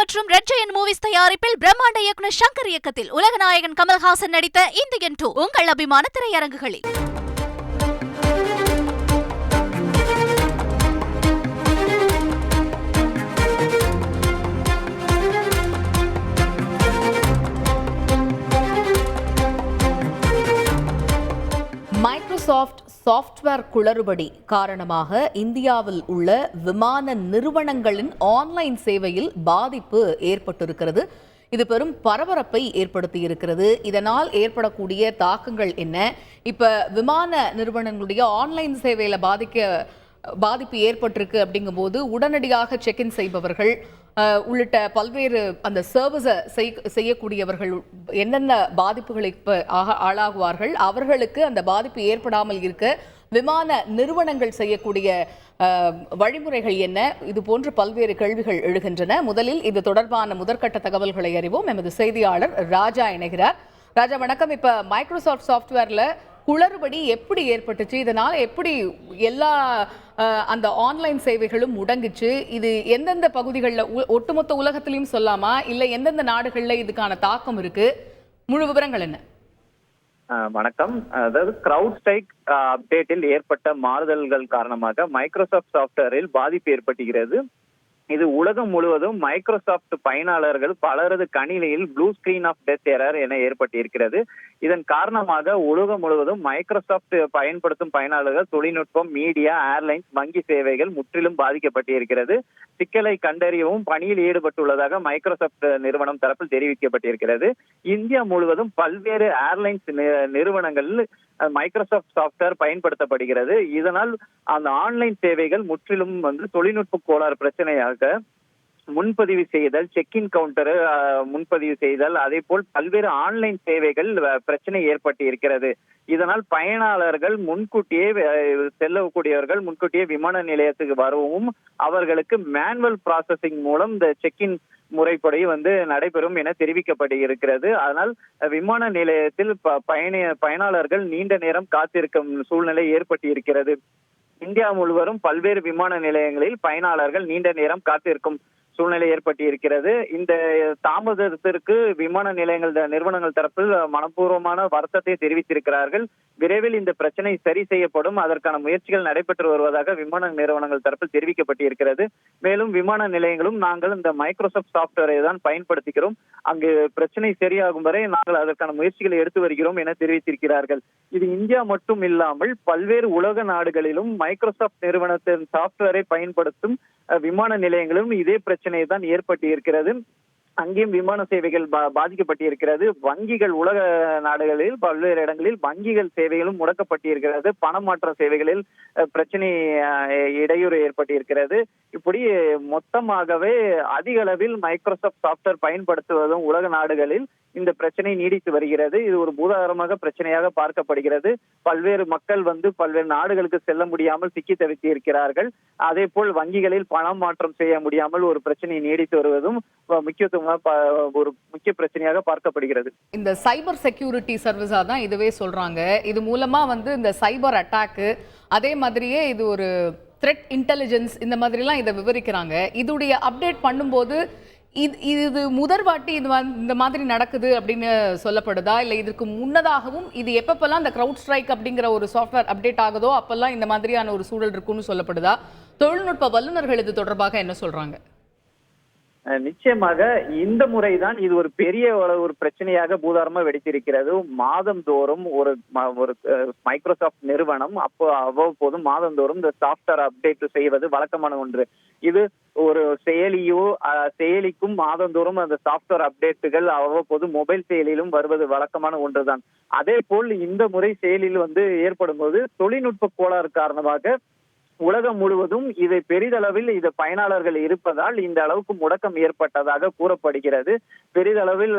மற்றும் red giant movies தயாரிப்பில் பிரம்மாண்ட இயக்குனர் சங்கர் இயக்கத்தில் உலகநாயகன் கமல்ஹாசன் நடித்த இந்தியன் 2 உங்கள் அபிமான திரையரங்குகளில். மைக்ரோசாஃப்ட் சாஃப்ட்வேர் குளறுபடி காரணமாக இந்தியாவில் உள்ள விமான நிறுவனங்களின் ஆன்லைன் சேவையில் பாதிப்பு ஏற்பட்டிருக்கிறது. இது பெரும் பரபரப்பை ஏற்படுத்தி இருக்கிறது. இதனால் ஏற்படக்கூடிய தாக்கங்கள் என்ன? இப்ப விமான நிறுவனங்களுடைய ஆன்லைன் சேவையில பாதிப்பு ஏற்பட்டிருக்கு அப்படிங்கும்போது உடனடியாக செக்இன் செய்பவர்கள் உள்ளிட்ட பல்வேறு அந்த சர்வீஸை செய்யக்கூடியவர்கள் என்னென்ன பாதிப்புகளுக்கு ஆளாகுவார்கள், அவர்களுக்கு அந்த பாதிப்பு ஏற்படாமல் இருக்க விமான நிறுவனங்கள் செய்யக்கூடிய வழிமுறைகள் என்ன? இது போன்ற பல்வேறு கேள்விகள் எழுகின்றன. முதலில் இது தொடர்பான முதற்கட்ட தகவல்களை அறிவோம். எமது செய்தியாளர் ராஜா இணைகிறார். ராஜா வணக்கம். இப்ப மைக்ரோசாஃப்ட் சாஃப்ட்வேர்ல குளறுபடி எப்படி ஏற்பட்டுச்சு? இதனால எப்படி எல்லா அந்த ஆன்லைன் சேவைகளும் முடங்குச்சு? இது எந்தெந்த பகுதிகளில், ஒட்டுமொத்த உலகத்திலையும் சொல்லாமா, இல்லை எந்தெந்த நாடுகளில் இதுக்கான தாக்கம் இருக்கு? முழு விவரங்கள் என்ன? வணக்கம். அதாவது கிரவுட் ஸ்ட்ரைக் அப்டேட்டில் ஏற்பட்ட மாறுதல்கள் காரணமாக மைக்ரோசாஃப்ட் சாஃப்ட்வேரில் பாதிப்பு ஏற்பட்டுகிறது. இது உலகம் முழுவதும் மைக்ரோசாஃப்ட் பயனாளர்கள் பலரது கணினியில் blue screen of death error என ஏற்பட்டிருக்கிறது. இதன் காரணமாக உலகம் முழுவதும் மைக்ரோசாஃப்ட் பயன்படுத்தும் பயனாளர்கள், தொழில்நுட்பம், மீடியா, ஏர்லைன்ஸ், வங்கி சேவைகள் முற்றிலும் பாதிக்கப்பட்டிருக்கிறது. சிக்கலை கண்டறியவும் பணியில் ஈடுபட்டுள்ளதாக மைக்ரோசாஃப்ட் நிறுவனம் தரப்பில் தெரிவிக்கப்பட்டிருக்கிறது. இந்தியா முழுவதும் பல்வேறு ஏர்லைன்ஸ் நிறுவனங்கள் மைக்ரோசாஃப்ட் சாஃப்ட்வேர் பயன்படுத்தப்படுகிறது. இதனால் அந்த ஆன்லைன் சேவைகள் முற்றிலும் தொழில்நுட்ப கோளாறு பிரச்சனையாக முன்பதிவு செய்தல், செக்இன் கவுண்டர் முன்பதிவு செய்தல், அதே போல் பல்வேறு ஆன்லைன் சேவைகள் பிரச்சனை ஏற்பட்டு இருக்கிறது. இதனால் பயனாளர்கள் முன்கூட்டியே செல்லக்கூடியவர்கள் முன்கூட்டியே விமான நிலையத்துக்கு வரவும் அவர்களுக்கு மேனுவல் ப்ராசஸிங் மூலம் இந்த செக்இன் முறைப்படி நடைபெறும் என தெரிவிக்கப்பட்டிருக்கிறது. அதனால் விமான நிலையத்தில் பயனாளர்கள் நீண்ட நேரம் காத்திருக்கும் சூழ்நிலை ஏற்பட்டு இருக்கிறது. இந்தியா முழுவதும் பல்வேறு விமான நிலையங்களில் பயனாளர்கள் நீண்ட நேரம் காத்திருக்கும் சூழ்நிலை ஏற்பட்டு இருக்கிறது. இந்த தாமதத்திற்கு விமான நிலையங்கள் நிறுவனங்கள் தரப்பில் மனப்பூர்வமான வருத்தத்தை தெரிவித்திருக்கிறார்கள். விரைவில் இந்த பிரச்சனை சரி செய்யப்படும், அதற்கான முயற்சிகள் நடைபெற்று வருவதாக விமான நிறுவனங்கள் தரப்பில் தெரிவிக்கப்பட்டிருக்கிறது. மேலும் விமான நிலையங்களும் நாங்கள் இந்த மைக்ரோசாஃப்ட் சாஃப்ட்வேரை தான் பயன்படுத்துகிறோம், அங்கு பிரச்சனை சரியாகும் வரை நாங்கள் அதற்கான முயற்சிகளை எடுத்து வருகிறோம் என தெரிவித்திருக்கிறார்கள். இது இந்தியா மட்டும் இல்லாமல் பல்வேறு உலக நாடுகளிலும் மைக்ரோசாஃப்ட் நிறுவனத்தின் சாஃப்ட்வேரை பயன்படுத்தும் விமான நிலையங்களும் இதே பிரச்சனை தான் ஏற்பட்டு இருக்கிறது. அங்கேயும் விமான சேவைகள் பாதிக்கப்பட்டிருக்கிறது. வங்கிகள் உலக நாடுகளில் பல்வேறு இடங்களில் வங்கிகள் சேவைகளும் முடக்கப்பட்டிருக்கிறது. பணமாற்ற சேவைகளில் பிரச்சனை, இடையூறு ஏற்பட்டிருக்கிறது. இப்படி மொத்தமாகவே அதிக அளவில் மைக்ரோசாஃப்ட் சாஃப்ட்வேர் பயன்படுத்துவதும் உலக நாடுகளில் இந்த பிரச்சனை நீடித்து வருகிறது. இது ஒரு பூதாகரமாக பிரச்சனையாக பார்க்கப்படுகிறது. பல்வேறு மக்கள் பல்வேறு நாடுகளுக்கு செல்ல முடியாமல் சிக்கி தவித்து இருக்கிறார்கள். அதே போல் வங்கிகளில் பணம் மாற்றம் செய்ய முடியாமல் ஒரு பிரச்சனை நீடித்து வருவதும் ஒரு முக்கிய பிரச்சனையாக பார்க்கப்படுகிறது. இந்த சைபர் செக்யூரிட்டி சர்வீஸா தான் இதுவே சொல்றாங்க. இது மூலமா இந்த சைபர் அட்டாக்கு, அதே மாதிரியே இது ஒரு த்ரெட் இன்டெலிஜென்ஸ், இந்த மாதிரிலாம் இதை விவரிக்கிறாங்க. இதுடைய அப்டேட் பண்ணும்போது இது முதற்வாட்டி இந்த மாதிரி நடக்குது அப்படின்னு சொல்லப்படுதா, இல்லை இதற்கு முன்னதாகவும் இது எப்பப்பெல்லாம் இந்த கிரவுட் ஸ்ட்ரைக் அப்படிங்கிற ஒரு சாஃப்ட்வேர் அப்டேட் ஆகுதோ அப்பெல்லாம் இந்த மாதிரியான ஒரு சூழல் இருக்குன்னு சொல்லப்படுதா? தொழில்நுட்ப வல்லுநர்கள் இது தொடர்பாக என்ன சொல்றாங்க? நிச்சயமாக இந்த முறைதான் இது ஒரு பெரிய ஒரு பிரச்சனையாக பூதாரமா வெடித்திருக்கிறது. மாதந்தோறும் ஒரு மைக்ரோசாஃப்ட் நிறுவனம் அவ்வப்போதும் மாதந்தோறும் இந்த சாஃப்ட்வேர் அப்டேட் செய்வது வழக்கமான ஒன்று. இது ஒரு செயலிக்கும் மாதந்தோறும் அந்த சாஃப்ட்வேர் அப்டேட்டுகள் அவ்வப்போது மொபைல் செயலிலும் வருவது வழக்கமான ஒன்றுதான். அதே போல் இந்த முறை செயலில் ஏற்படும் போது தொழில்நுட்ப கோளாறு காரணமாக உலகம் முழுவதும் இதை பெரிதளவில் இது பயனாளர்கள் இருப்பதால் இந்த அளவுக்கு முடக்கம் ஏற்பட்டதாக கூறப்படுகிறது. பெரிதளவில்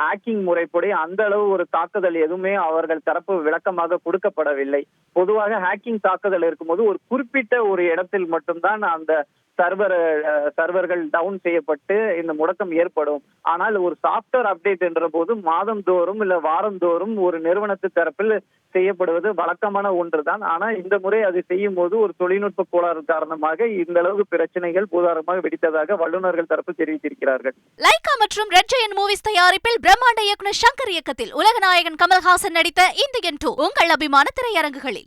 ஹேக்கிங் முறைப்படி அந்த அளவு ஒரு தாக்குதல் எதுவுமே அவர்கள் தரப்பு விளக்கமாக கொடுக்கப்படவில்லை. பொதுவாக ஹேக்கிங் தாக்குதல் இருக்கும்போது ஒரு குறிப்பிட்ட ஒரு இடத்தில் மட்டும்தான் அந்த சர்வர்கள் டவுன் செய்யப்பட்டு இந்த முடக்கம் ஏற்படும். ஆனால் ஒரு சாப்ட்வேர் அப்டேட் என்ற போது மாதந்தோறும் இல்ல வாரந்தோறும் ஒரு நிறுவனத்து தரப்பில் செய்யப்படுவது வழக்கமான ஒன்றுதான். ஆனா இந்த முறை அதை செய்யும் போது ஒரு தொழில்நுட்ப கோளாறு காரணமாக இந்த அளவுக்கு பிரச்சனைகள் பூதாரமாக வெடித்ததாக வல்லுநர்கள் தரப்பு தெரிவித்திருக்கிறார்கள். லைகா மற்றும் ரெட் ஜெயண்ட் மூவிஸ் தயாரிப்பில் பிரம்மாண்ட இயக்குனர் சங்கர் இயக்கத்தில் உலகநாயகன் கமல்ஹாசன் நடித்த இந்தியன் 2 உங்கள் அபிமான திரையரங்குகளில்.